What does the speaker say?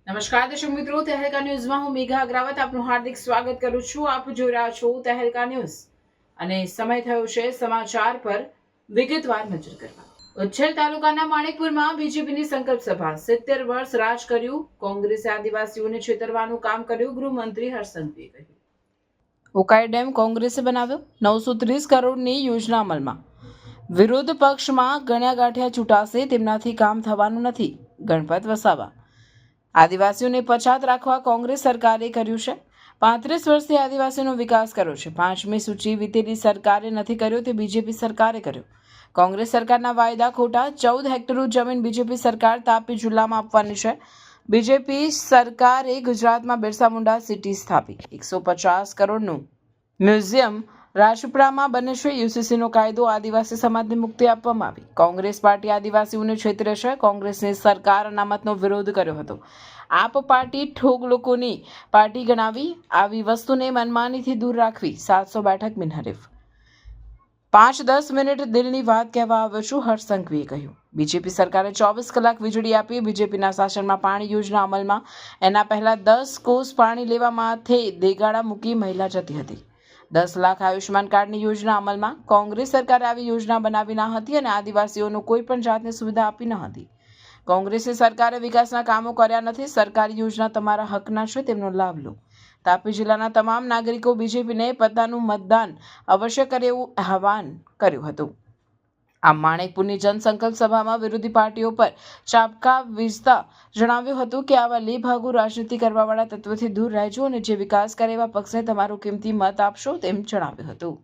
નમસ્કાર દર્શક મિત્રો, તહેલકા ન્યૂઝમાં હું મેઘા અગ્રવાલ આપનું હાર્દિક સ્વાગત કરું છું. આપ જોઈ રહ્યા છો તહેલકા ન્યૂઝ અને સમય થયો છે સમાચાર પર વિગતવાર નજર કરવા. ઉચ્છલ તાલુકાના માણેકપુરમાં બીજેપીની સંકલ્પ સભા. 70 વર્ષ રાજ કર્યું, કોંગ્રેસે આદિવાસીઓને છેતરવાનું કામ કર્યું, ગૃહમંત્રી હર્ષ સંઘવીએ કહ્યું. ઉકાઈ ડેમ કોંગ્રેસે બનાવ્યો, 930 કરોડની યોજના અમલમાં. વિરોધ પક્ષમાં ગણ્યા ગાંઠિયા ચૂંટાશે, તેમનાથી કામ થવાનું નથી. ગણપત વસાવા. આદિવાસીઓને પછાત રાખવા કોંગ્રેસ સરકારે કર્યું છે. 35 વર્ષથી આદિવાસીઓનો વિકાસ કર્યો છે. 5મી સૂચિ વીતેલી સરકારે નથી કર્યો, તે બીજેપી સરકારે કર્યો. કોંગ્રેસ સરકારના વાયદા ખોટા. 14 હેક્ટર જમીન બીજેપી સરકાર તાપી જિલ્લામાં આપવાની છે. બીજેપી સરકારે ગુજરાતમાં બિરસા મુંડા સિટી સ્થાપી. 150 કરોડનું મ્યુઝિયમ રાજપીપળામાં બને છે. યુસીસીનો કાયદો, આદિવાસી સમાજને મુક્તિ આપવામાં આવી. કોંગ્રેસ પાર્ટી આદિવાસીઓને છેતરે છે. કોંગ્રેસની સરકાર અનામતનો વિરોધ કર્યો હતો. આપ પાર્ટી ઠોગ લોકોની પાર્ટી ગણાવી. આવી વસ્તુને મનમાનીથી દૂર રાખવી. 700 બેઠક બિનહરીફ. 5-10 મિનિટ દિલની વાત કહેવા આવ્યો છું, હર્ષ સંઘવીએ કહ્યું. બીજેપી સરકારે 24 કલાક વીજળી આપી. બીજેપીના શાસનમાં પાણી યોજના અમલમાં. એના પહેલા 10 કોસ પાણી લેવા માથે દેગાડા મૂકી મહિલા જતી હતી. 10 લાખ આયુષ્માન કાર્ડની યોજના અમલમાં. કોંગ્રેસ સરકારે આવી યોજના બનાવી ન હતી અને આદિવાસીઓને કોઈ પણ જાતની સુવિધા આપી ન હતી. કોંગ્રેસની સરકારે વિકાસના કામો કર્યા નથી. સરકારી યોજના તમારા હકના છે, તેમનો લાભ લો. તાપી જિલ્લાના તમામ નાગરિકો બીજેપીને પોતાનું મતદાન અવશ્ય કરે એવું આહવાન કર્યું હતું. આ માણેકપુરની જનસંકલ્પ સભામાં વિરોધી પાર્ટીઓ પર ચાપકા વીસતા જણાવ્યું હતું કે આવા લેભાગુ રાજનીતિ કરવાવાળા તત્વોથી દૂર રહેજો અને જે વિકાસ કરે એવા પક્ષને તમારો કિંમતી મત આપશો, તેમ જણાવ્યું હતું.